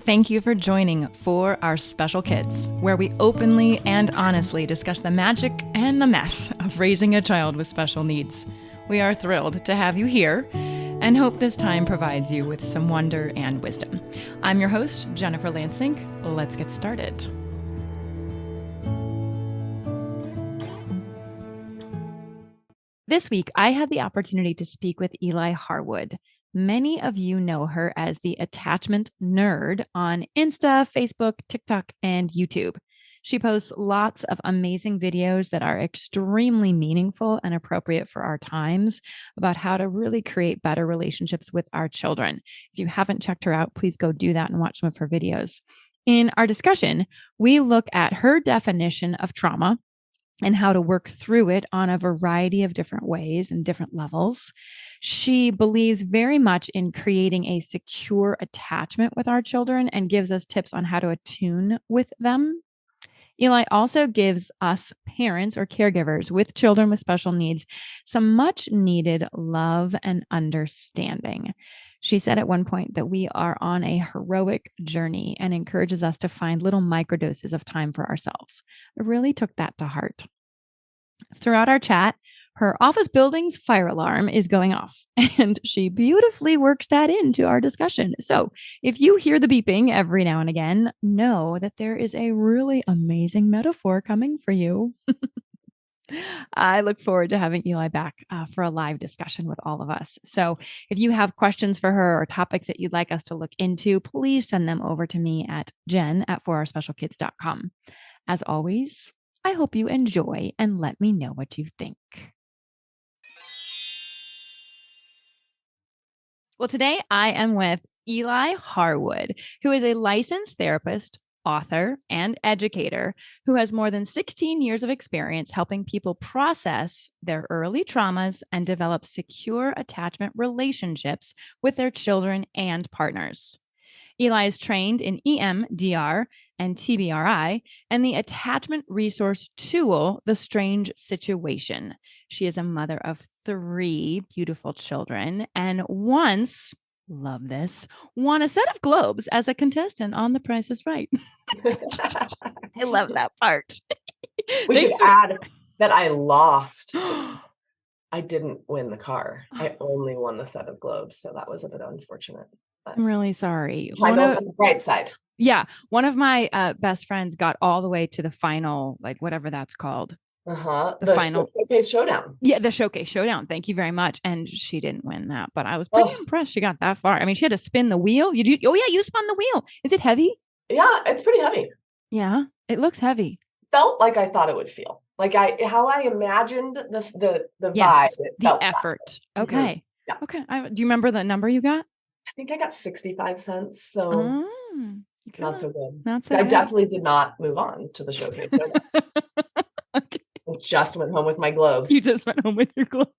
Thank you for joining For Our Special Kids, where we openly and honestly discuss the magic and the mess of raising a child with special needs. We are thrilled to have you here and hope this time provides you with some wonder and wisdom. I'm your host, Jennifer Lansing. Let's get started. This week, I had the opportunity to speak with Eli Harwood. Many of you know her as the attachment nerd on Insta, Facebook, TikTok, and YouTube. She posts lots of amazing videos that are extremely meaningful and appropriate for our times about how to really create better relationships with our children. If you haven't checked her out, please go do that and watch some of her videos. In our discussion, we look at her definition of trauma and how to work through it on a variety of different ways and different levels. She believes very much in creating a secure attachment with our children and gives us tips on how to attune with them. Eli also gives us parents or caregivers with children with special needs some much needed love and understanding. She said at one point that we are on a heroic journey and encourages us to find little microdoses of time for ourselves. I really took that to heart. Throughout our chat, her office building's fire alarm is going off, and she beautifully works that into our discussion. So if you hear the beeping every now and again, know that there is a really amazing metaphor coming for you. I look forward to having Eli back for a live discussion with all of us. So if you have questions for her or topics that you'd like us to look into, please send them over to me at jen@forourspecialkids.com. As always, I hope you enjoy and let me know what you think. Well, today I am with Eli Harwood, who is a licensed therapist, author, and educator who has more than 16 years of experience helping people process their early traumas and develop secure attachment relationships with their children and partners. Eli is trained in EMDR and TBRI and the attachment resource tool, The Strange Situation. She is a mother of 3 beautiful children and once, love this, won a set of globes as a contestant on The Price is Right. I love that part. We should add that I lost. I didn't win the car. I only won the set of globes. So that was a bit unfortunate. I'm really sorry. Try to go on the bright side. Yeah. One of my best friends got all the way to the final, like whatever that's called. The final Showcase Showdown. Yeah, the Showcase Showdown. Thank you very much. And she didn't win that, but I was pretty impressed she got that far. I mean, she had to spin the wheel. You spun the wheel. Is it heavy? Yeah, it's pretty heavy. Yeah, it looks heavy. Felt like I thought it would feel. Like how I imagined the yes, vibe. The effort. Okay. Yeah. Okay. Do you remember the number you got? I think I got 65 cents. So not so good. I definitely did not move on to the Showcase. Okay. I just went home with my globes. You just went home with your globes.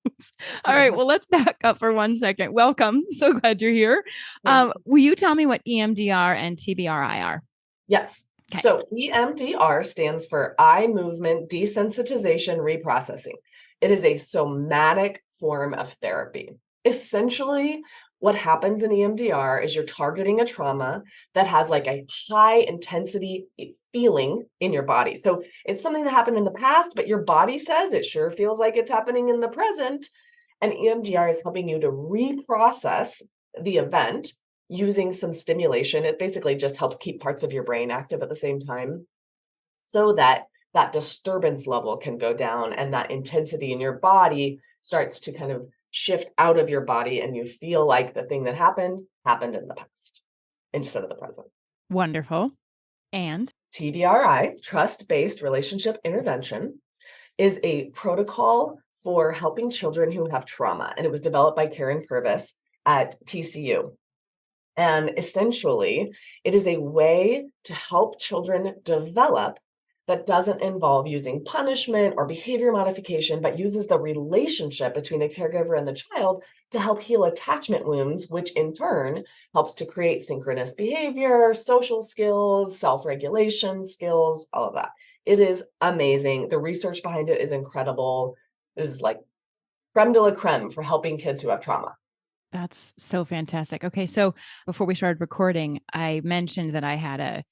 All right. Well, let's back up for 1 second. Welcome. So glad you're here. Will you tell me what EMDR and TBRI are? Yes. Okay. So EMDR stands for Eye Movement Desensitization Reprocessing. It is a somatic form of therapy. Essentially, what happens in EMDR is you're targeting a trauma that has like a high intensity feeling in your body. So it's something that happened in the past, but your body says it sure feels like it's happening in the present. And EMDR is helping you to reprocess the event using some stimulation. It basically just helps keep parts of your brain active at the same time so that that disturbance level can go down and that intensity in your body starts to kind of shift out of your body and you feel like the thing that happened in the past instead of the present. Wonderful. And TBRI, Trust-Based Relationship Intervention, is a protocol for helping children who have trauma. And it was developed by Karen Purvis at TCU. And essentially, it is a way to help children develop that doesn't involve using punishment or behavior modification, but uses the relationship between the caregiver and the child to help heal attachment wounds, which in turn helps to create synchronous behavior, social skills, self-regulation skills, all of that. It is amazing. The research behind it is incredible. It is like creme de la creme for helping kids who have trauma. That's so fantastic. Okay. So before we started recording, I mentioned that I had a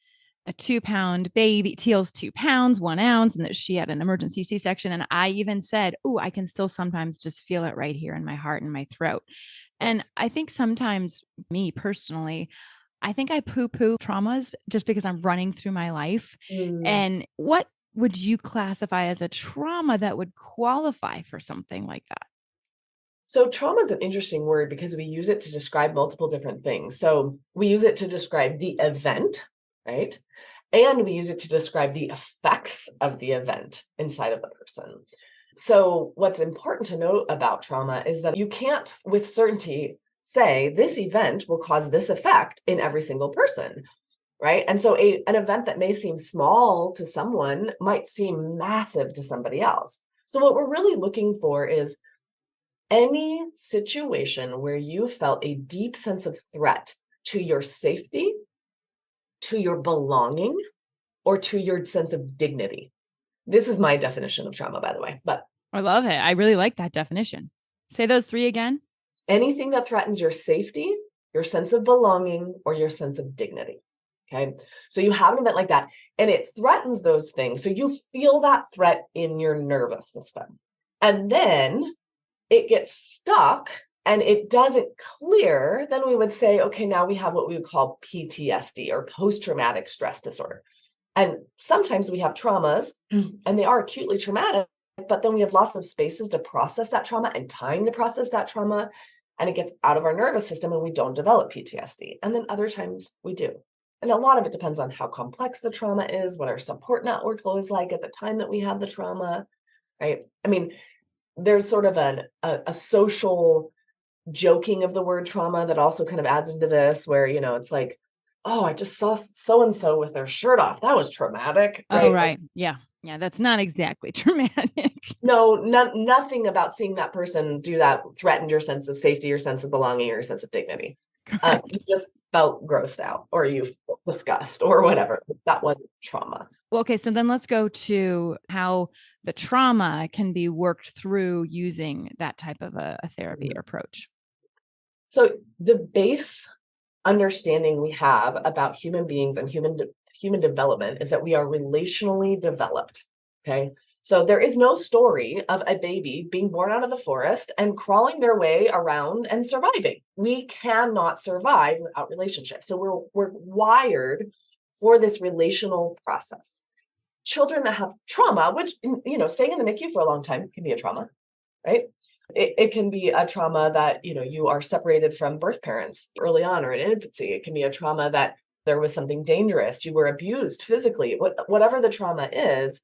2 pound baby. Teal's 2 pounds, 1 ounce, and that she had an emergency C-section. And I even said, oh, I can still sometimes just feel it right here in my heart and my throat. And Yes. I think sometimes, me personally, I think I poo poo traumas just because I'm running through my life. Mm. And what would you classify as a trauma that would qualify for something like that? So trauma is an interesting word because we use it to describe multiple different things. So we use it to describe the event, right? And we use it to describe the effects of the event inside of the person. So what's important to note about trauma is that you can't with certainty say this event will cause this effect in every single person, right? And so an event that may seem small to someone might seem massive to somebody else. So what we're really looking for is any situation where you felt a deep sense of threat to your safety, to your belonging, or to your sense of dignity. This is my definition of trauma, by the way, but I love it. I really like that definition. Say those three again. anything that threatens your safety, your sense of belonging, or your sense of dignity. Okay. So you have an event like that and it threatens those things. So you feel that threat in your nervous system. And then it gets stuck and it doesn't clear, then we would say, okay, now we have what we would call PTSD or post-traumatic stress disorder. And sometimes we have traumas and they are acutely traumatic, but then we have lots of spaces to process that trauma and time to process that trauma. And it gets out of our nervous system and we don't develop PTSD. And then other times we do. And a lot of it depends on how complex the trauma is, what our support network is like at the time that we have the trauma, right? I mean, there's sort of a social joking of the word trauma that also kind of adds into this where, it's like, oh, I just saw so and so with their shirt off. That was traumatic, Oh, right? Like, right. Yeah. Yeah. That's not exactly traumatic. no, nothing about seeing that person do that threatened your sense of safety, your sense of belonging, or your sense of dignity. You Correct. just felt grossed out or you felt disgust or whatever. That wasn't trauma. Well, okay. So then let's go to how the trauma can be worked through using that type of a therapy Mhm. approach. So the base understanding we have about human beings and human development is that we are relationally developed. Okay. So there is no story of a baby being born out of the forest and crawling their way around and surviving. We cannot survive without relationships. So we're wired for this relational process. Children that have trauma, which staying in the NICU for a long time can be a trauma, right? It can be a trauma that, you are separated from birth parents early on or in infancy. It can be a trauma that there was something dangerous, you were abused physically, whatever the trauma is,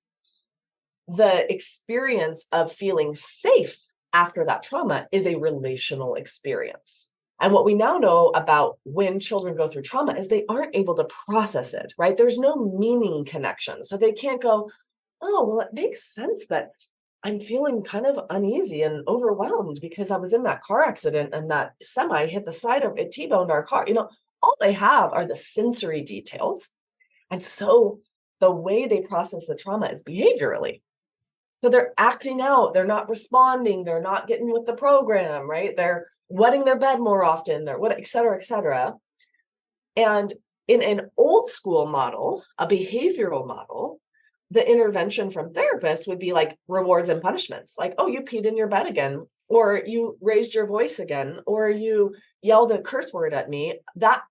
the experience of feeling safe after that trauma is a relational experience. And what we now know about when children go through trauma is they aren't able to process it, right? There's no meaning connection. So they can't go, oh, well, it makes sense that I'm feeling kind of uneasy and overwhelmed because I was in that car accident and that semi hit the side of it, T-boned our car. All they have are the sensory details. And so the way they process the trauma is behaviorally. So they're acting out, they're not responding, they're not getting with the program, right? They're wetting their bed more often, they're what, et cetera, et cetera. And in an old school model, a behavioral model, the intervention from therapists would be like rewards and punishments. Like, oh, you peed in your bed again, or you raised your voice again, or you yelled a curse word at me. That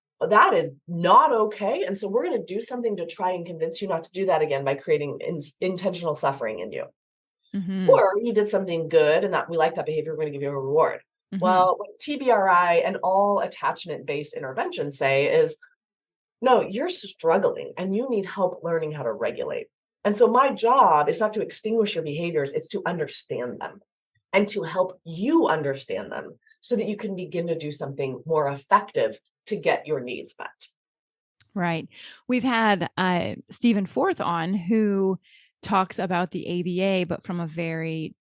is not okay. And so we're going to do something to try and convince you not to do that again by creating intentional suffering in you. Mm-hmm. Or you did something good and that we like that behavior, we're going to give you a reward. Mm-hmm. Well, what TBRI and all attachment-based interventions say is, no, you're struggling and you need help learning how to regulate. And so my job is not to extinguish your behaviors, it's to understand them and to help you understand them so that you can begin to do something more effective to get your needs met. Right. We've had Stephen Forth on who talks about the ABA, but from a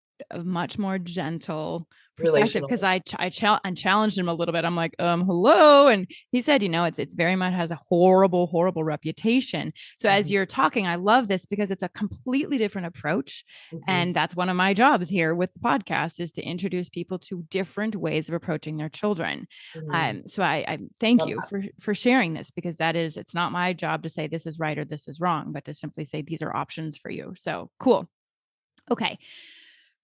much more gentle perspective, because I challenged him a little bit. I'm like, hello. And he said, it's very much has a horrible, horrible reputation. So as you're talking, I love this because it's a completely different approach. And that's one of my jobs here with the podcast, is to introduce people to different ways of approaching their children. So I thank you for sharing this, because it's not my job to say this is right or this is wrong, but to simply say these are options for you. So cool. Okay.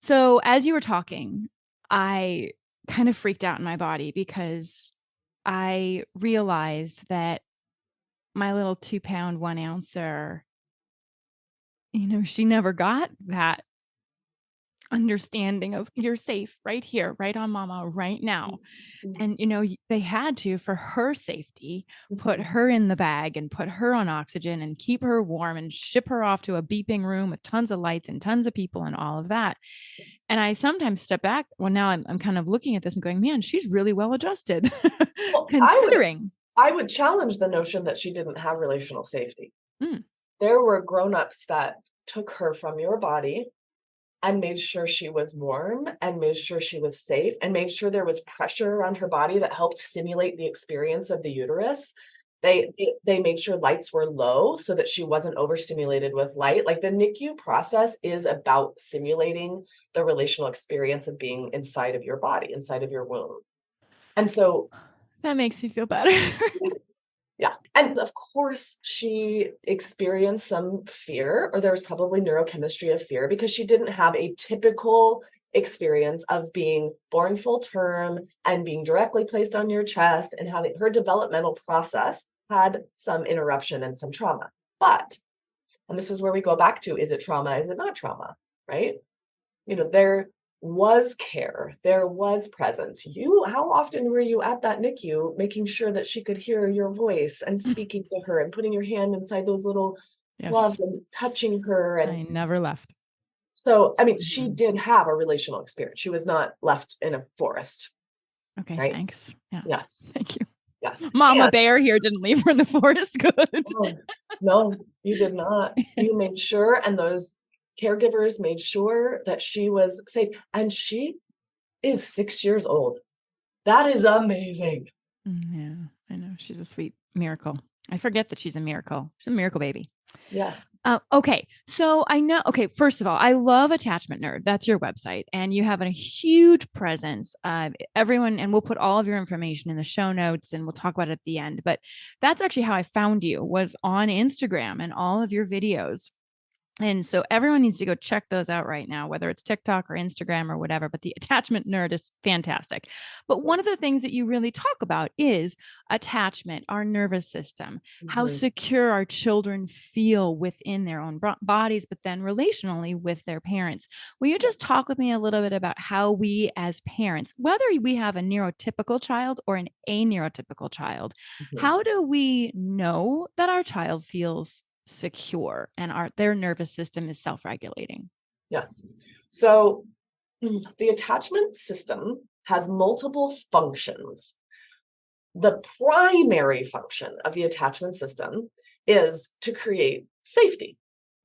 So as you were talking, I kind of freaked out in my body, because I realized that my little 2-pound, 1-ouncer, she never got that understanding of, you're safe right here, right on mama right now. And, they had to, for her safety, put her in the bag and put her on oxygen and keep her warm and ship her off to a beeping room with tons of lights and tons of people and all of that. And I sometimes step back. Well, now I'm kind of looking at this and going, man, she's really well adjusted. Well, considering. I would challenge the notion that she didn't have relational safety. There were grownups that took her from your body and made sure she was warm and made sure she was safe and made sure there was pressure around her body that helped simulate the experience of the uterus. They made sure lights were low so that she wasn't overstimulated with light. Like, the NICU process is about simulating the relational experience of being inside of your body, inside of your womb. And so that makes me feel better. Yeah. And of course, she experienced some fear, or there was probably neurochemistry of fear, because she didn't have a typical experience of being born full term and being directly placed on your chest, and having her developmental process had some interruption and some trauma. But, and this is where we go back to, is it trauma? Is it not trauma? Right? There was care, there was presence. How often were you at that NICU making sure that she could hear your voice and speaking to her and putting your hand inside those little gloves and touching her? And I never left. So, she did have a relational experience. She was not left in a forest. Okay, right? Thanks. Yeah. Yes. Thank you. Yes. Mama Bear here didn't leave her in the forest. Good. No, you did not. You made sure, and those caregivers made sure that she was safe. And she is 6 years old. That is amazing. Yeah, I know. She's a sweet miracle. I forget that she's a miracle. She's a miracle baby. Yes. Okay. So I know, first of all, I love Attachment Nerd. That's your website. And you have a huge presence. Everyone, and we'll put all of your information in the show notes, and we'll talk about it at the end. But that's actually how I found you, was on Instagram and all of your videos. And so everyone needs to go check those out right now, whether it's TikTok or Instagram or whatever. But the Attachment Nerd is fantastic. But one of the things that you really talk about is attachment, our nervous system, how secure our children feel within their own bodies, but then relationally with their parents. Will you just talk with me a little bit about how we as parents, whether we have a neurotypical child or an aneurotypical child, how do we know that our child feels secure and their nervous system is self-regulating? Yes. So the attachment system has multiple functions. The primary function of the attachment system is to create safety.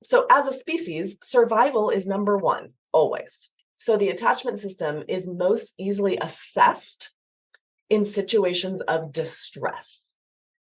So as a species, survival is number one, always. So the attachment system is most easily assessed in situations of distress.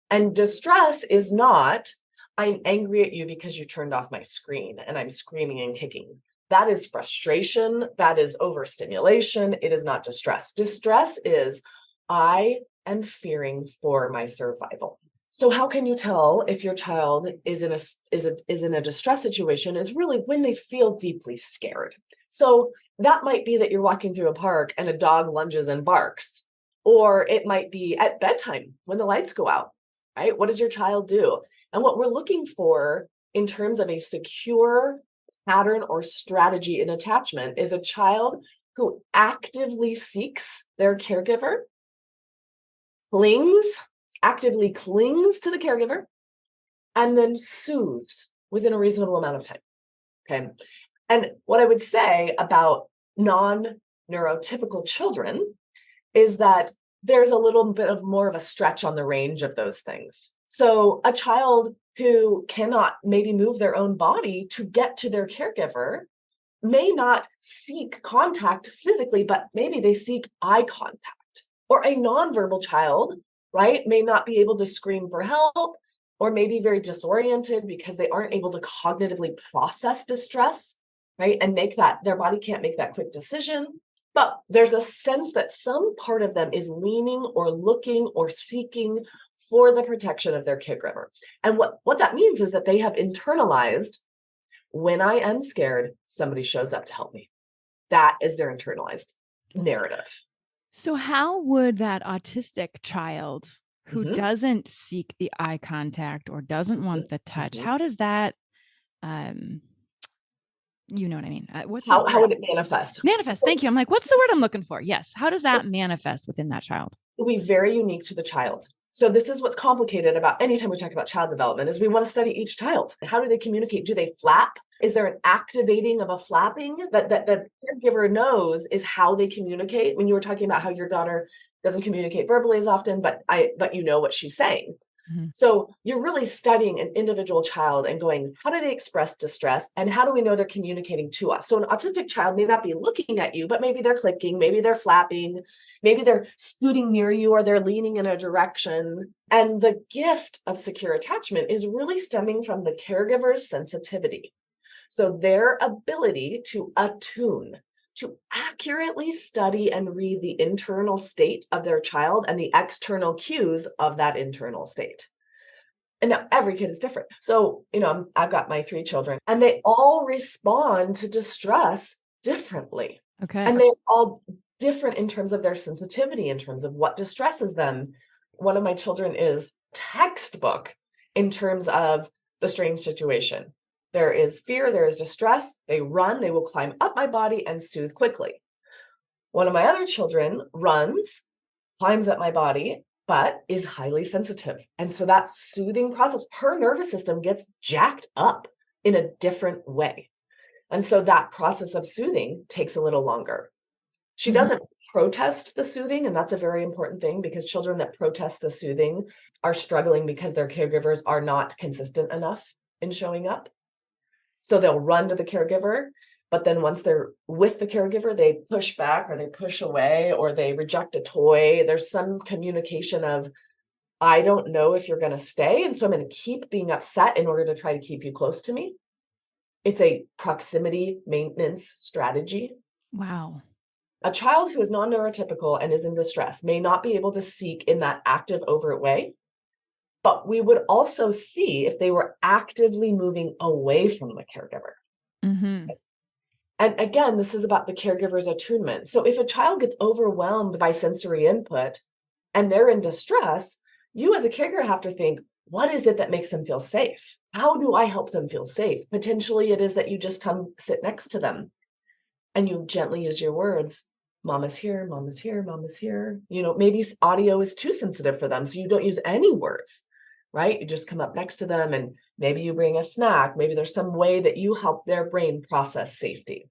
And distress is not, I'm angry at you because you turned off my screen and I'm screaming and kicking. That is frustration. That is overstimulation. It is not distress. Distress is, I am fearing for my survival. So how can you tell if your child is in a distress situation? Is really when they feel deeply scared. So that might be that you're walking through a park and a dog lunges and barks, or it might be at bedtime when the lights go out, right? What does your child do? And what we're looking for in terms of a secure pattern or strategy in attachment is a child who actively seeks their caregiver, actively clings to the caregiver, and then soothes within a reasonable amount of time. Okay. And what I would say about non-neurotypical children is that there's a little bit of more of a stretch on the range of those things. So a child who cannot maybe move their own body to get to their caregiver may not seek contact physically, but maybe they seek eye contact. Or a nonverbal child, right, may not be able to scream for help, or maybe very disoriented because they aren't able to cognitively process distress, right? And their body can't make that quick decision. But there's a sense that some part of them is leaning or looking or seeking for the protection of their caregiver. And what that means is that they have internalized, when I am scared, somebody shows up to help me. That is their internalized narrative. So how would that autistic child who doesn't seek the eye contact or doesn't want the touch, how does that, you know what I mean? How would it manifest? Manifest. Thank you. I'm like, what's the word I'm looking for? Yes. How does that manifest within that child? It'll be very unique to the child. So this is what's complicated about anytime we talk about child development is we want to study each child. How do they communicate? Do they flap? Is there an activating of a flapping that the caregiver knows is how they communicate? When you were talking about how your daughter doesn't communicate verbally as often, but you know what she's saying. So you're really studying an individual child and going, how do they express distress? And how do we know they're communicating to us? So an autistic child may not be looking at you, but maybe they're clicking, maybe they're flapping, maybe they're scooting near you or they're leaning in a direction. And the gift of secure attachment is really stemming from the caregiver's sensitivity. So their ability to attune, to accurately study and read the internal state of their child and the external cues of that internal state. And now every kid is different. So, I've got my 3 children and they all respond to distress differently. Okay. And they're all different in terms of their sensitivity, in terms of what distresses them. One of my children is textbook in terms of the strange situation. There is fear, there is distress, they run, they will climb up my body and soothe quickly. One of my other children runs, climbs up my body, but is highly sensitive. And so that soothing process, her nervous system gets jacked up in a different way. And so that process of soothing takes a little longer. She doesn't protest the soothing, and that's a very important thing because children that protest the soothing are struggling because their caregivers are not consistent enough in showing up. So they'll run to the caregiver, but then once they're with the caregiver, they push back or they push away or they reject a toy. There's some communication of, I don't know if you're going to stay. And so I'm going to keep being upset in order to try to keep you close to me. It's a proximity maintenance strategy. Wow. A child who is non-neurotypical and is in distress may not be able to seek in that active, overt way. But we would also see if they were actively moving away from the caregiver. And again, this is about the caregiver's attunement. So if a child gets overwhelmed by sensory input and they're in distress, you as a caregiver have to think, what is it that makes them feel safe? How do I help them feel safe? Potentially it is that you just come sit next to them and you gently use your words. Mama's here, mama's here, mama's here. Maybe audio is too sensitive for them, so you don't use any words. Right? You just come up next to them and maybe you bring a snack. Maybe there's some way that you help their brain process safety.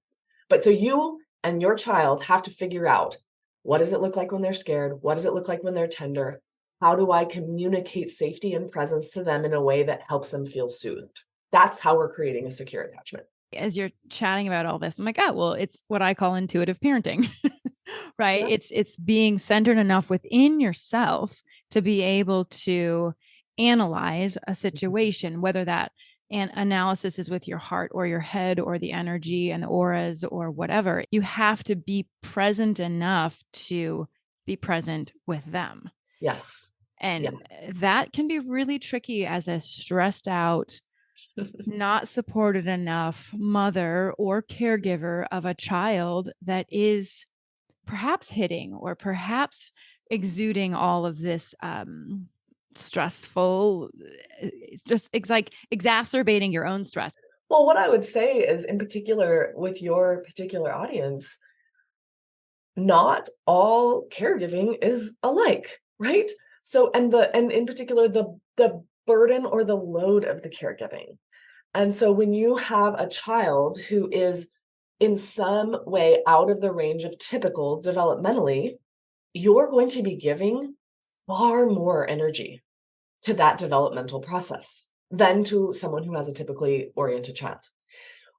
But so you and your child have to figure out, what does it look like when they're scared? What does it look like when they're tender? How do I communicate safety and presence to them in a way that helps them feel soothed? That's how we're creating a secure attachment. As you're chatting about all this, I'm like, well, it's what I call intuitive parenting, right? Yeah. It's being centered enough within yourself to be able to analyze a situation, whether that analysis is with your heart or your head or the energy and the auras or whatever. You have to be present enough to be present with them. Yes. And that can be really tricky as a stressed out, not supported enough mother or caregiver of a child that is perhaps hitting or perhaps exuding all of this stressful, it's like exacerbating your own stress. Well, what I would say is, in particular with your particular audience, not all caregiving is alike, right? So, and in particular, the burden or the load of the caregiving. And so when you have a child who is in some way out of the range of typical developmentally, you're going to be giving far more energy to that developmental process than to someone who has a typically oriented child,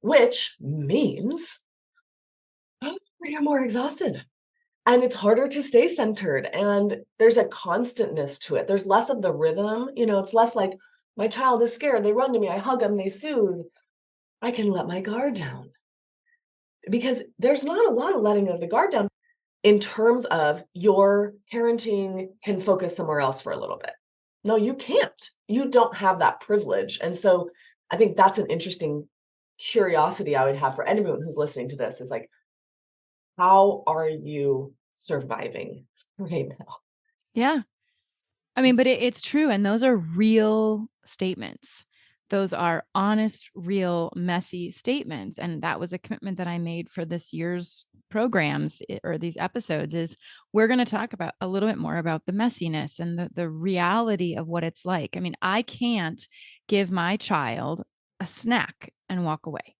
which means you're more exhausted. And it's harder to stay centered. And there's a constantness to it. There's less of the rhythm. It's less like my child is scared. They run to me. I hug them. They soothe. I can let my guard down because there's not a lot of letting of the guard down in terms of your parenting can focus somewhere else for a little bit. No, you can't. You don't have that privilege. And so I think that's an interesting curiosity I would have for anyone who's listening to this is like, how are you surviving right now? Yeah. I mean, but it's true. And those are real statements. Those are honest, real, messy statements. And that was a commitment that I made for this year's programs or these episodes is we're going to talk about a little bit more about the messiness and the reality of what it's like. I mean, I can't give my child a snack and walk away.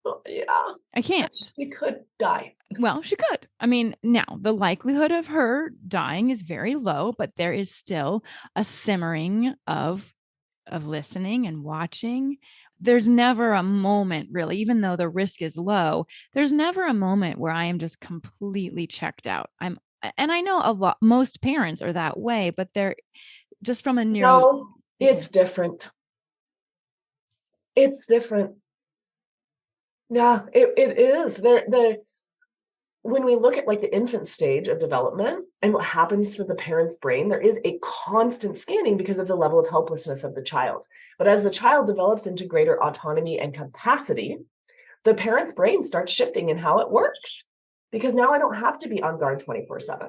Well, yeah. I can't. She could die. Well, she could. I mean, now the likelihood of her dying is very low, but there is still a simmering of listening and watching. There's never a moment really, even though the risk is low, there's never a moment where I am just completely checked out. And I know most parents are that way, but they're just from a neuro. No, it's different. It's different. Yeah, it is. When we look at like the infant stage of development and what happens to the parent's brain, there is a constant scanning because of the level of helplessness of the child. But as the child develops into greater autonomy and capacity, the parent's brain starts shifting in how it works because now I don't have to be on guard 24/7.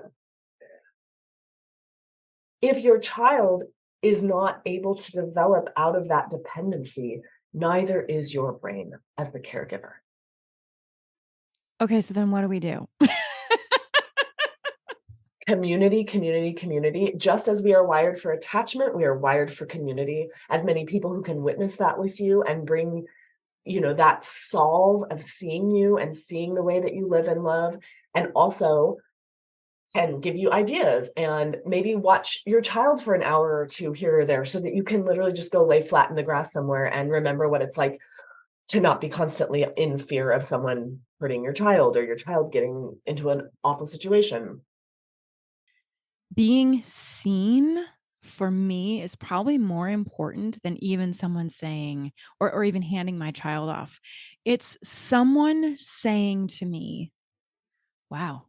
If your child is not able to develop out of that dependency, neither is your brain as the caregiver. Okay, so then what do we do? Community, community, community. Just as we are wired for attachment, we are wired for community. As many people who can witness that with you and bring, that solve of seeing you and seeing the way that you live and love, and also can give you ideas and maybe watch your child for an hour or two here or there so that you can literally just go lay flat in the grass somewhere and remember what it's like to not be constantly in fear of someone hurting your child or your child getting into an awful situation. Being seen for me is probably more important than even someone saying or even handing my child off. It's someone saying to me, wow,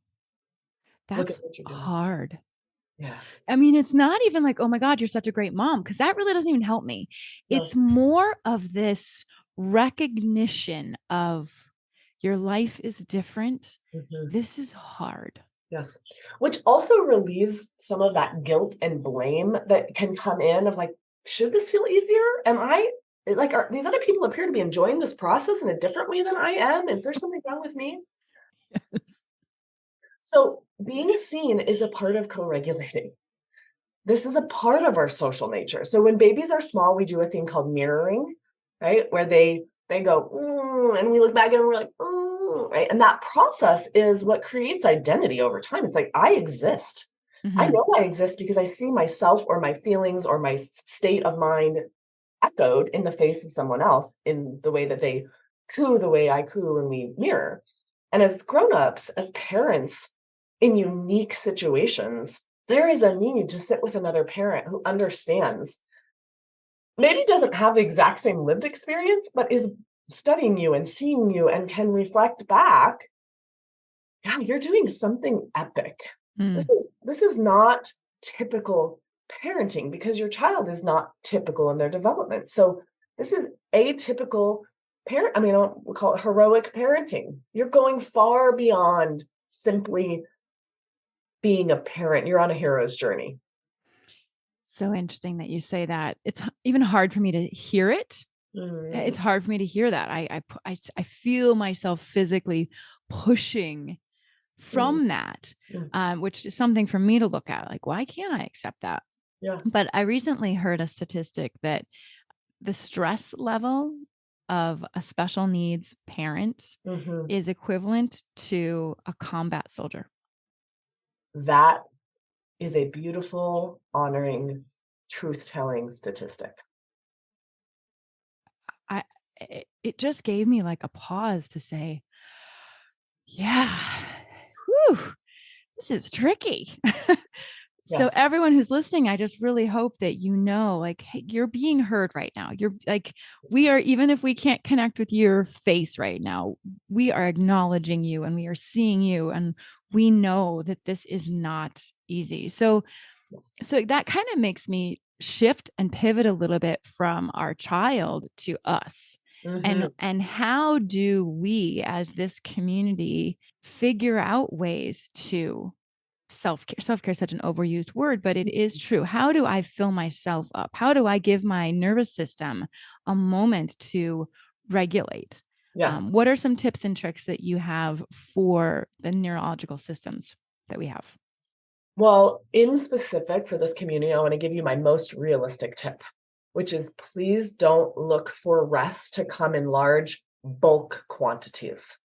Look at that's what you're doing. hard. Yes. I mean, it's not even like, oh my God, you're such a great mom, because that really doesn't even help me. No. It's more of this recognition of your life is different. This is hard. Yes. Which also relieves some of that guilt and blame that can come in of like, should this feel easier? Am I like, are these other people appear to be enjoying this process in a different way than I am? Is there something wrong with me? Yes. So being seen is a part of co-regulating. This is a part of our social nature. So when babies are small, we do a thing called mirroring, right? Where they go, and we look back and we're like, right? And that process is what creates identity over time. It's like, I exist. I know I exist because I see myself or my feelings or my state of mind echoed in the face of someone else in the way that they coo the way I coo when we mirror. And as grown-ups, as parents in unique situations, there is a need to sit with another parent who understands, maybe doesn't have the exact same lived experience, but is studying you and seeing you and can reflect back, yeah, you're doing something epic. This is not typical parenting because your child is not typical in their development. So this is atypical parent. I mean, we'll call it heroic parenting. You're going far beyond simply being a parent. You're on a hero's journey. So interesting that you say that. It's even hard for me to hear it. It's hard for me to hear that. I feel myself physically pushing from that, which is something for me to look at. Like, why can't I accept that? Yeah. But I recently heard a statistic that the stress level of a special needs parent is equivalent to a combat soldier. That is a beautiful, honoring, truth-telling statistic. It just gave me like a pause to say, Yeah. Whew. This is tricky. So Yes. everyone who's listening, I just really hope that you know, like, hey, you're being heard right now. You're like, we are, even if we can't connect with your face right now, we are acknowledging you and we are seeing you. And we know that this is not easy. So, Yes. so that kind of makes me shift and pivot a little bit from our child to us. Mm-hmm. And how do we as this community figure out ways to self-care is such an overused word, but it is true. How do I fill myself up? How do I give my nervous system a moment to regulate? Yes. What are some tips and tricks that you have for the neurological systems that we have? Well, in specific for this community, I want to give you my most realistic tip, which is please don't look for rest to come in large bulk quantities.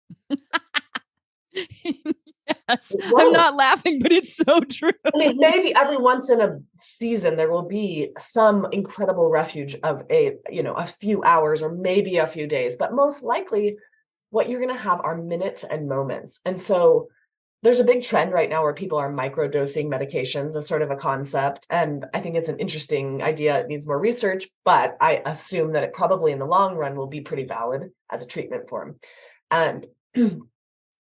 Yes, It I'm won't. not laughing, but it's so true. I mean, maybe every once in a season there will be some incredible refuge of a few hours or maybe a few days, but most likely what you're going to have are minutes and moments. And so there's a big trend right now where people are microdosing medications as sort of a concept. And I think it's an interesting idea. It needs more research, but I assume that it probably in the long run will be pretty valid as a treatment form. And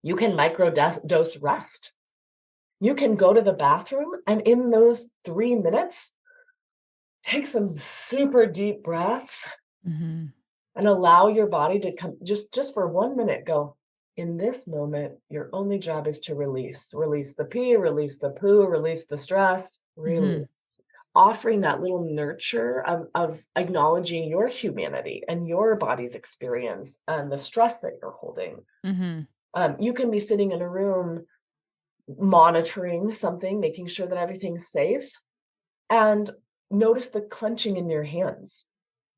you can microdose rest. You can go to the bathroom and in those 3 minutes, take some super deep breaths Mm-hmm. and allow your body to come just for 1 minute, go, in this moment, your only job is to release the pee, release the poo, release the stress, Mm-hmm. release. Offering that little nurture of acknowledging your humanity and your body's experience and the stress that you're holding. Mm-hmm. You can be sitting in a room monitoring something, making sure that everything's safe, and notice the clenching in your hands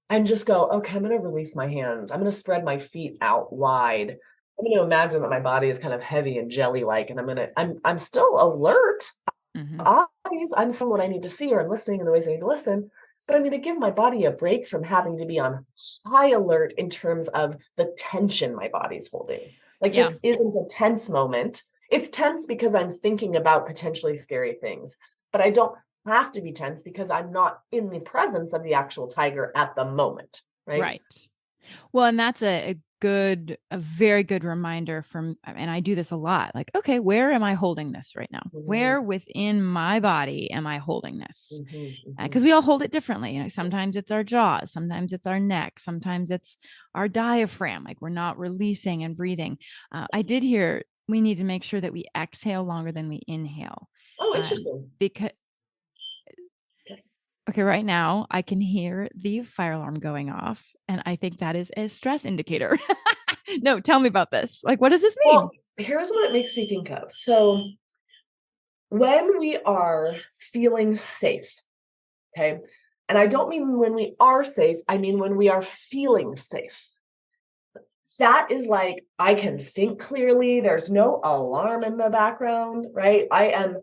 and just go, okay, I'm going to release my hands. I'm going to spread my feet out wide. I'm going to imagine that my body is kind of heavy and jelly-like, and I'm still alert. Mm-hmm. Eyes, I'm seeing what I need to see, or I'm listening in the ways I need to listen, but I'm going to give my body a break from having to be on high alert in terms of the tension my body's holding. Like Yeah. this isn't a tense moment. It's tense because I'm thinking about potentially scary things, but I don't have to be tense because I'm not in the presence of the actual tiger at the moment, right? Right. Well, and that's a very good reminder from, and I do this a lot. Like, okay, where am I holding this right now? Mhm, Where within my body am I holding this? mhm, Because mhm. we all hold it differently. Yes. Sometimes it's our jaws, sometimes it's our neck, sometimes it's our diaphragm. Like we're not releasing and breathing. I did hear we need to make sure that we exhale longer than we inhale, Oh, interesting. because Okay. okay, right now I can hear the fire alarm going off, and I think that is a stress indicator. No, tell me about this. Like, what does this mean? Well, here's what it makes me think of. So when we are feeling safe, okay, and I don't mean when we are safe, I mean when we are feeling safe. That is like, I can think clearly. There's no alarm in the background, right? I am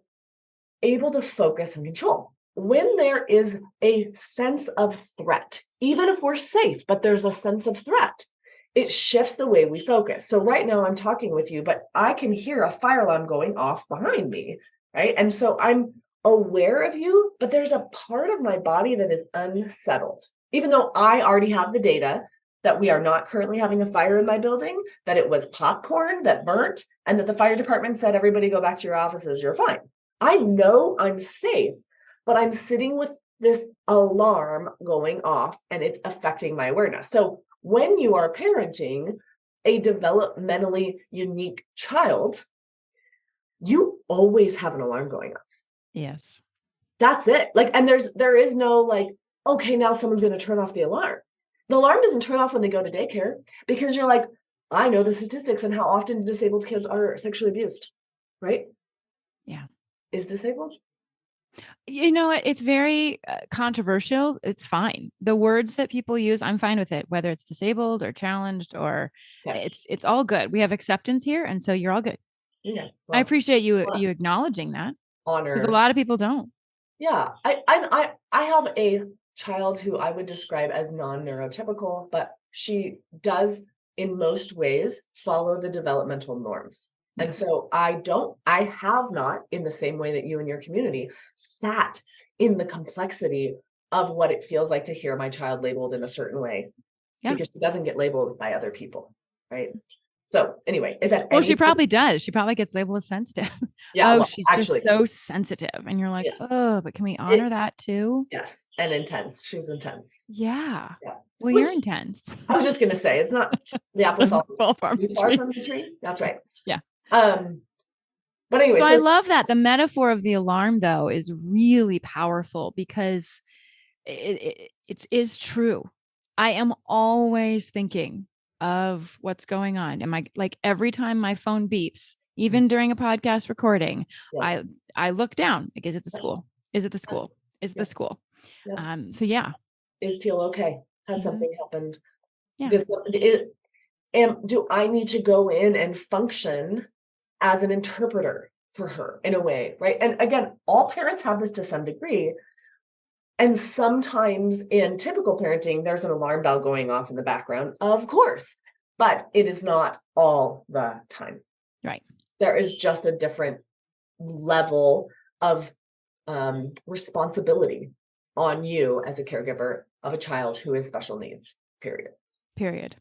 able to focus and control. When there is a sense of threat, even if we're safe, but there's a sense of threat, it shifts the way we focus. So right now I'm talking with you, but I can hear a fire alarm going off behind me, right? And so I'm aware of you, but there's a part of my body that is unsettled. Even though I already have the data that we are not currently having a fire in my building, that it was popcorn that burnt, and that the fire department said, everybody go back to your offices, you're fine. I know I'm safe, but I'm sitting with this alarm going off and it's affecting my awareness. So when you are parenting a developmentally unique child, you always have an alarm going off. Yes. That's it. Like, and there is no like, okay, now someone's going to turn off the alarm. The alarm doesn't turn off when they go to daycare because you're like, I know the statistics and how often disabled kids are sexually abused, right? Yeah. Is disabled? You know what? It's very controversial. It's fine. The words that people use, I'm fine with it, whether it's disabled or challenged or Okay. it's all good. We have acceptance here, and so you're all good. Yeah. I Well, appreciate you acknowledging that because a honor. lot of people don't. Yeah, I have a child who I would describe as non-neurotypical, but she does in most ways follow the developmental norms. And Yeah. so I have not, in the same way that you and your community, sat in the complexity of what it feels like to hear my child labeled in a certain way, Yeah. because she doesn't get labeled by other people. Right. So anyway, if at Well, any she point, probably does. She probably gets labeled as sensitive. yeah, Oh, well, she's just actually, so sensitive. And you're like, yes, oh, but can we honor it, that too? yes, and intense. She's intense. Yeah. Yeah. Well, Which you're intense. I was just going to say, it's not the apple Doesn't fall fall from too the far tree. from the tree. That's right. Yeah. But anyway, So I so love that. The metaphor of the alarm, though, is really powerful because it is true. I am always thinking of what's going on. Am I like every time my phone beeps, even during a podcast recording, yes, I look down. Like, is it the school? Is it the yes, school? Is it the yes, school? yeah. So yeah. Is Teal okay? Has Mhm. something happened? Yeah. Do I need to go in and function as an interpreter for her in a way, right? And again, all parents have this to some degree. And sometimes in typical parenting, there's an alarm bell going off in the background, of course, but it is not all the time. Right. There is just a different level of responsibility on you as a caregiver of a child who has special needs, period. Period.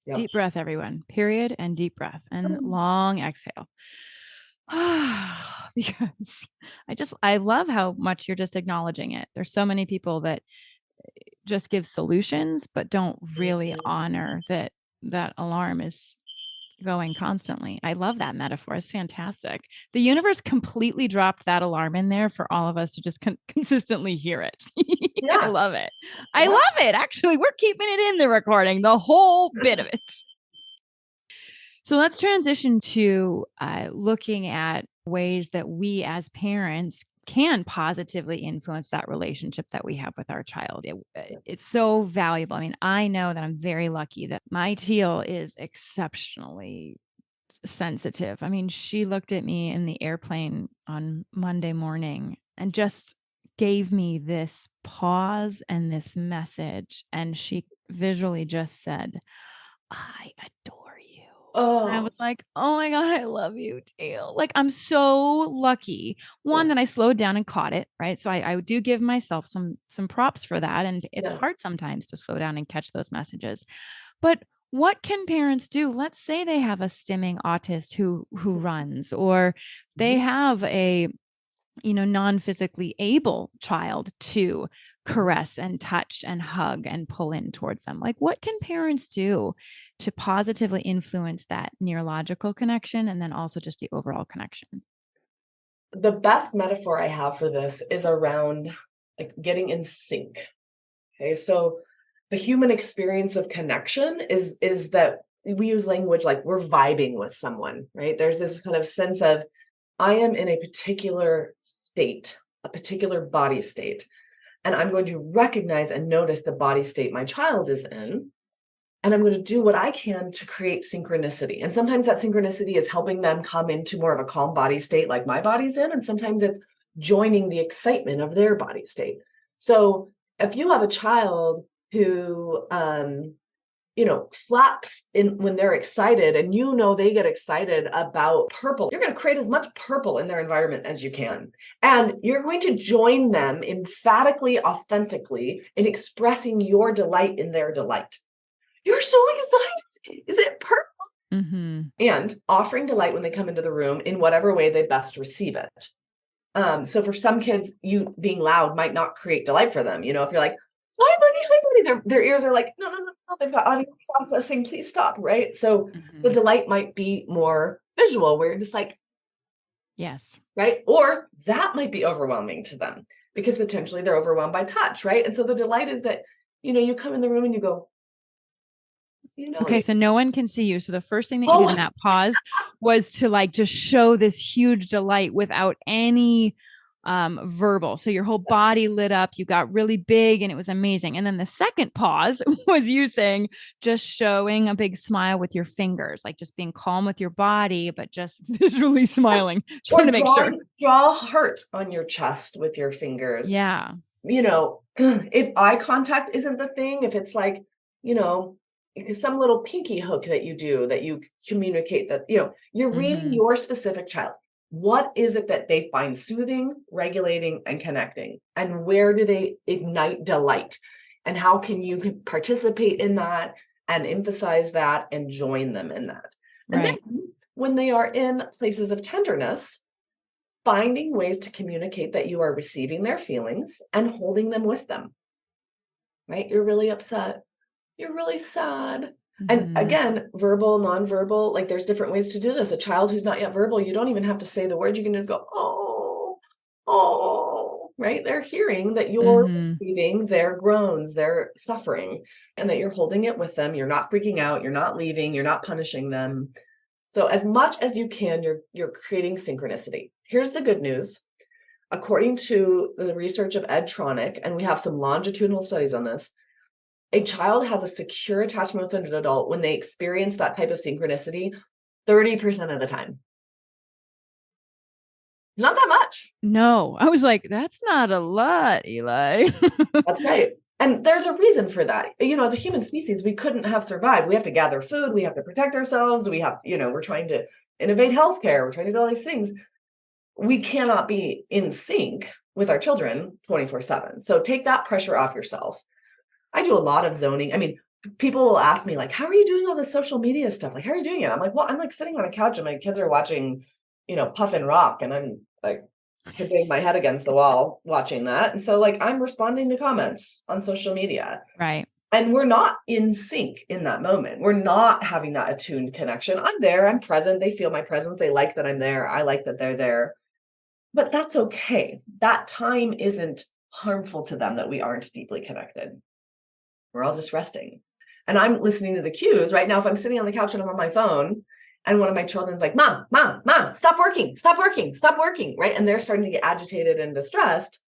Yep. Deep breath, everyone. Period. And deep breath and long exhale. Because I love how much you're just acknowledging it. There's so many people that just give solutions, but don't really honor that alarm is going constantly. I love that metaphor. It's fantastic. The universe completely dropped that alarm in there for all of us to just consistently hear it. Yeah. I love it. I love it. Actually, we're keeping it in the recording, the whole bit of it. So let's transition to looking at ways that we as parents can positively influence that relationship that we have with our child. It's so valuable. I mean, I know that I'm very lucky that my Teal is exceptionally sensitive. I mean, she looked at me in the airplane on Monday morning and just gave me this pause and this message. And she visually just said, I adore you. And I was like, oh my God, I love you, Teal. Like, I'm so lucky. One, that I slowed down and caught it, right? So I do give myself some props for that. And it's hard sometimes to slow down and catch those messages. But what can parents do? Let's say they have a stimming autist who runs, or they have a non-physically able child to caress and touch and hug and pull in towards them. Like, what can parents do to positively influence that neurological connection and then also just the overall connection? The best metaphor I have for this is around like getting in sync. Okay, so the human experience of connection is that we use language like we're vibing with someone, right? There's this kind of sense of I am in a particular state, a particular body state, and I'm going to recognize and notice the body state my child is in, and I'm going to do what I can to create synchronicity. And sometimes that synchronicity is helping them come into more of a calm body state like my body's in, and sometimes it's joining the excitement of their body state. So if you have a child who flaps in when they're excited, and they get excited about purple, you're going to create as much purple in their environment as you can. And you're going to join them emphatically, authentically in expressing your delight in their delight. You're so excited. Is it purple? Mm-hmm. And offering delight when they come into the room in whatever way they best receive it. So for some kids, you being loud might not create delight for them. If you're like, hi, buddy, their ears are like, no, they've got audio processing, please stop, right? So the delight might be more visual, where you're just like, yes, right? Or that might be overwhelming to them because potentially they're overwhelmed by touch, right? And so the delight is that, you come in the room and you go, okay, so no one can see you. So the first thing that you did in that pause was to like just show this huge delight without any verbal. So your whole body lit up, you got really big, and it was amazing. And then the second pause was you saying, just showing a big smile with your fingers, like just being calm with your body, but just visually smiling. Trying to make sure. Draw a heart on your chest with your fingers. Yeah. If eye contact isn't the thing, if it's like, some little pinky hook that you do, that you communicate that, you're reading your specific child. What is it that they find soothing, regulating, and connecting? And where do they ignite delight? And how can you participate in that and emphasize that and join them in that? And then when they are in places of tenderness, finding ways to communicate that you are receiving their feelings and holding them with them, right? You're really upset. You're really sad. And again, verbal, nonverbal, like there's different ways to do this. A child who's not yet verbal, you don't even have to say the words. You can just go, oh, right? They're hearing that you're receiving their groans, their suffering, and that you're holding it with them. You're not freaking out. You're not leaving. You're not punishing them. So as much as you can, you're creating synchronicity. Here's the good news. According to the research of Ed Tronick, and we have some longitudinal studies on this, a child has a secure attachment with an adult when they experience that type of synchronicity 30% of the time. Not that much. No, I was like, that's not a lot, Eli. That's right. And there's a reason for that. As a human species, we couldn't have survived. We have to gather food. We have to protect ourselves. We have, we're trying to innovate healthcare. We're trying to do all these things. We cannot be in sync with our children 24/7. So take that pressure off yourself. I do a lot of zoning. I mean, people will ask me like, how are you doing all this social media stuff? Like, how are you doing it? I'm like, well, I'm like sitting on a couch and my kids are watching, Puffin Rock. And I'm like hitting my head against the wall watching that. And so like, I'm responding to comments on social media. Right. And we're not in sync in that moment. We're not having that attuned connection. I'm there. I'm present. They feel my presence. They like that I'm there. I like that they're there. But that's okay. That time isn't harmful to them that we aren't deeply connected. We're all just resting. And I'm listening to the cues right now. If I'm sitting on the couch and I'm on my phone and one of my children's like, mom, stop working, right? And they're starting to get agitated and distressed.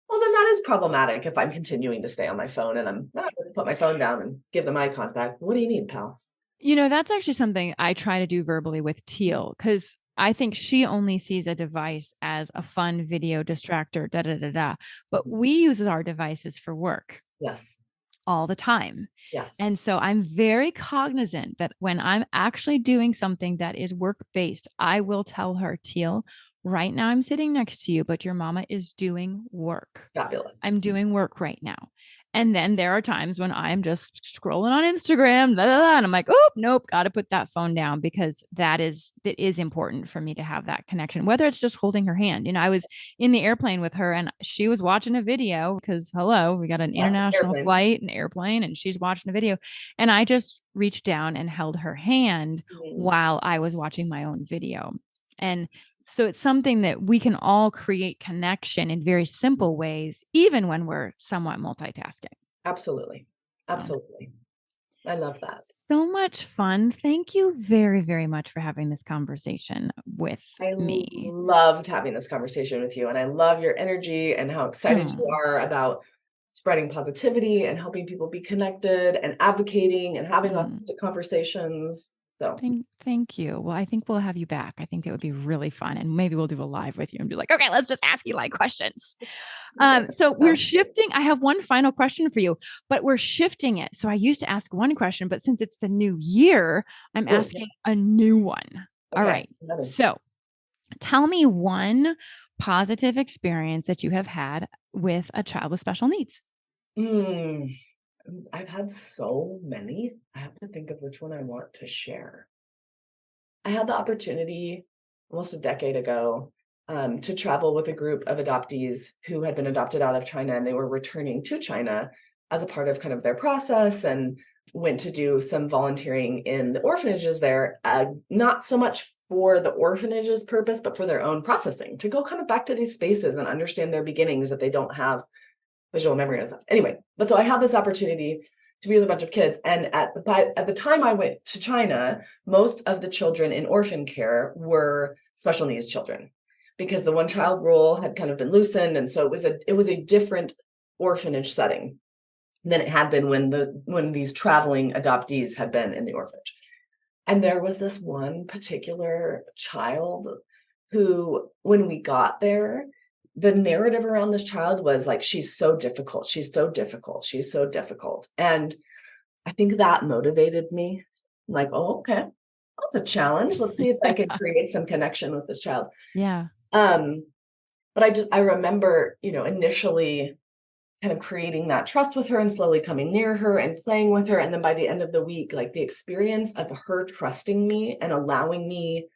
Well, then that is problematic if I'm continuing to stay on my phone and I'm not going to put my phone down and give them eye contact. What do you need, pal? That's actually something I try to do verbally with Teal, because I think she only sees a device as a fun video distractor, but we use our devices for work. Yes. All the time. Yes. And so I'm very cognizant that when I'm actually doing something that is work-based, I will tell her, Teal, right now I'm sitting next to you, but your mama is doing work. Fabulous. I'm doing work right now. And then there are times when I'm just scrolling on Instagram, and I'm like, oh, nope, got to put that phone down, because it is important for me to have that connection, whether it's just holding her hand. I was in the airplane with her and she was watching a video because, hello, we got an international flight, an airplane, and she's watching a video. And I just reached down and held her hand while I was watching my own video. And so it's something that we can all create connection in very simple ways, even when we're somewhat multitasking. Absolutely. Absolutely. I love that. So much fun. Thank you very, very much for having this conversation with me. I loved having this conversation with you. And I love your energy and how excited you are about spreading positivity and helping people be connected and advocating and having authentic conversations. So thank you. Well, I think we'll have you back. I think it would be really fun. And maybe we'll do a live with you and be like, okay, let's just ask you like questions. So we're shifting. I have one final question for you, but we're shifting it. So I used to ask one question, but since it's the new year, I'm asking a new one. Okay. All right. So tell me one positive experience that you have had with a child with special needs. I've had so many. I have to think of which one I want to share. I had the opportunity almost a decade ago to travel with a group of adoptees who had been adopted out of China, and they were returning to China as a part of kind of their process, and went to do some volunteering in the orphanages there, not so much for the orphanage's purpose, but for their own processing, to go kind of back to these spaces and understand their beginnings that they don't have visual memory of. Anyway, but so I had this opportunity to be with a bunch of kids. And at the time I went to China, most of the children in orphan care special needs children, because the one child rule had kind of been loosened. And so it was a different orphanage setting than it had been when these traveling adoptees had been in the orphanage. And there was this one particular child who, when we got there, the narrative around this child was like, she's so difficult. She's so difficult. She's so difficult. And I think that motivated me. I'm like, oh, okay, that's a challenge. Let's see if I can create some connection with this child. Yeah. But I remember, initially kind of creating that trust with her and slowly coming near her and playing with her. And then by the end of the week, like the experience of her trusting me and allowing me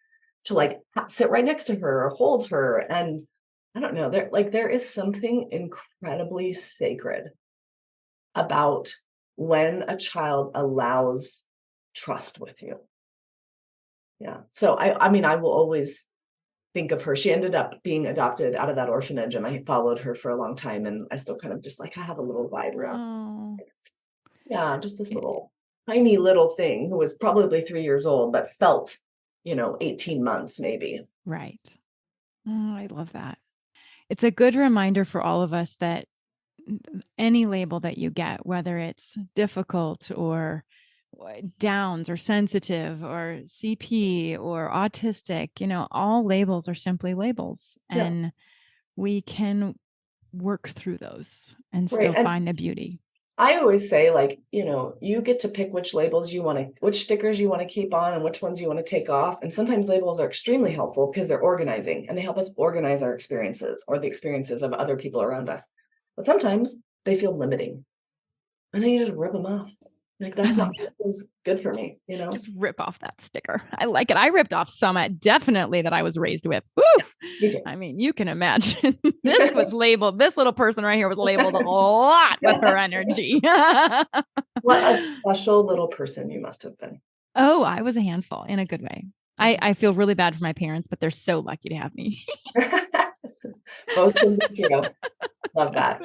to like sit right next to her or hold her. And I don't know, there is something incredibly sacred about when a child allows trust with you. Yeah. So I mean, I will always think of her. She ended up being adopted out of that orphanage, and I followed her for a long time. And I still kind of just like, I have a little vibe around. Oh. Yeah, just this little tiny little thing who was probably 3 years old, but felt, 18 months maybe. Right. Oh, I love that. It's a good reminder for all of us that any label that you get, whether it's difficult or Downs or sensitive or CP or autistic, all labels are simply labels, and we can work through those and still find the beauty. I always say, like, you get to pick which labels which stickers you want to keep on and which ones you want to take off. And sometimes labels are extremely helpful because they're organizing and they help us organize our experiences or the experiences of other people around us. But sometimes they feel limiting and then you just rip them off. Like, that's not good for me, Just rip off that sticker. I like it. I ripped off some definitely that I was raised with. Woo! Yeah, I mean, you can imagine this was labeled. This little person right here was labeled a lot with her energy. What a special little person you must have been. Oh, I was a handful in a good way. I feel really bad for my parents, but they're so lucky to have me. Both can be true. Love that.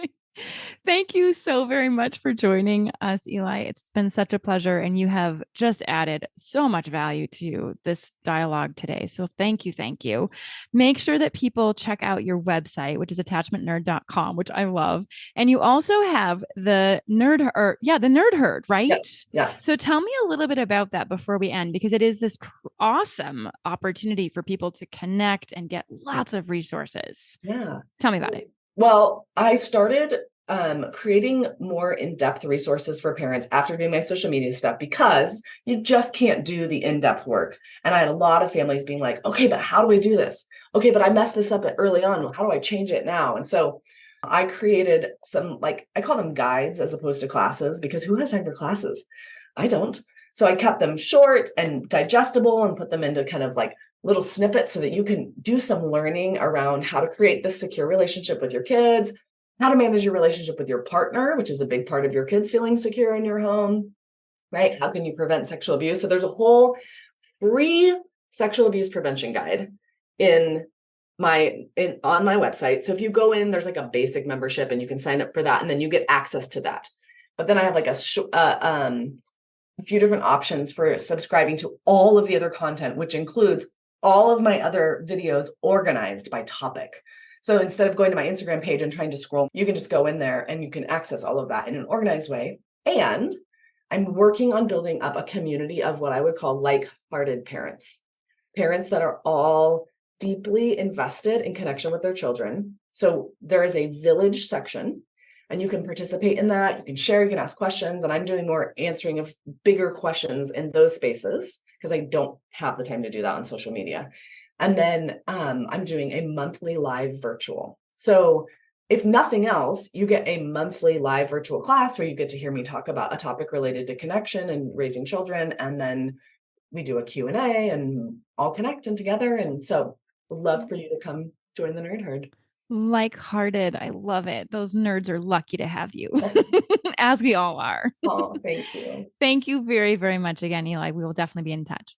Thank you so very much for joining us, Eli. It's been such a pleasure, and you have just added so much value to this dialogue today. So thank you. Thank you. Make sure that people check out your website, which is attachmentnerd.com, which I love. And you also have the Nerd Herd, right? Yes. So tell me a little bit about that before we end, because it is this awesome opportunity for people to connect and get lots of resources. Yeah. Tell me about it. Well, I started creating more in-depth resources for parents after doing my social media stuff, because you just can't do the in-depth work. And I had a lot of families being like, okay, but how do I do this? Okay, but I messed this up early on. How do I change it now? And so I created some, like, I call them guides as opposed to classes, because who has time for classes? I don't. So I kept them short and digestible and put them into kind of like little snippets so that you can do some learning around how to create this secure relationship with your kids, how to manage your relationship with your partner, which is a big part of your kids feeling secure in your home, right? How can you prevent sexual abuse? So there's a whole free sexual abuse prevention guide on my website. So if you go in, there's like a basic membership and you can sign up for that, and then you get access to that. But then I have like a few different options for subscribing to all of the other content, which includes all of my other videos organized by topic. So instead of going to my Instagram page and trying to scroll, you can just go in there and you can access all of that in an organized way. And I'm working on building up a community of what I would call like-hearted parents that are all deeply invested in connection with their children. So there is a village section, and you can participate in that. You can share, you can ask questions, and I'm doing more answering of bigger questions in those spaces because I don't have the time to do that on social media. And then I'm doing a monthly live virtual. So if nothing else, you get a monthly live virtual class where you get to hear me talk about a topic related to connection and raising children. And then we do a Q&A and all connect and together. And so would love for you to come join the Nerd Herd. Like-hearted. I love it. Those nerds are lucky to have you, as we all are. Oh, thank you. Thank you very, very much again, Eli. We will definitely be in touch.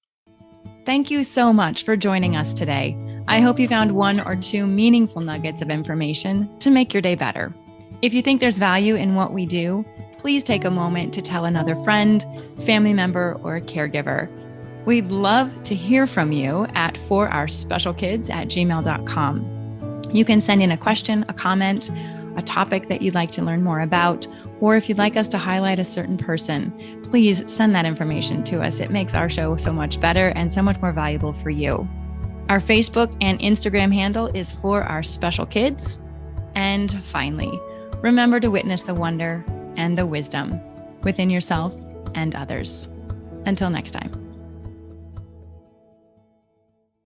Thank you so much for joining us today. I hope you found one or two meaningful nuggets of information to make your day better. If you think there's value in what we do, please take a moment to tell another friend, family member, or caregiver. We'd love to hear from you at forourspecialkids@gmail.com. You can send in a question, a comment, a topic that you'd like to learn more about, or if you'd like us to highlight a certain person, please send that information to us. It makes our show so much better and so much more valuable for you. Our Facebook and Instagram handle is For Our Special Kids. And finally, remember to witness the wonder and the wisdom within yourself and others. Until next time.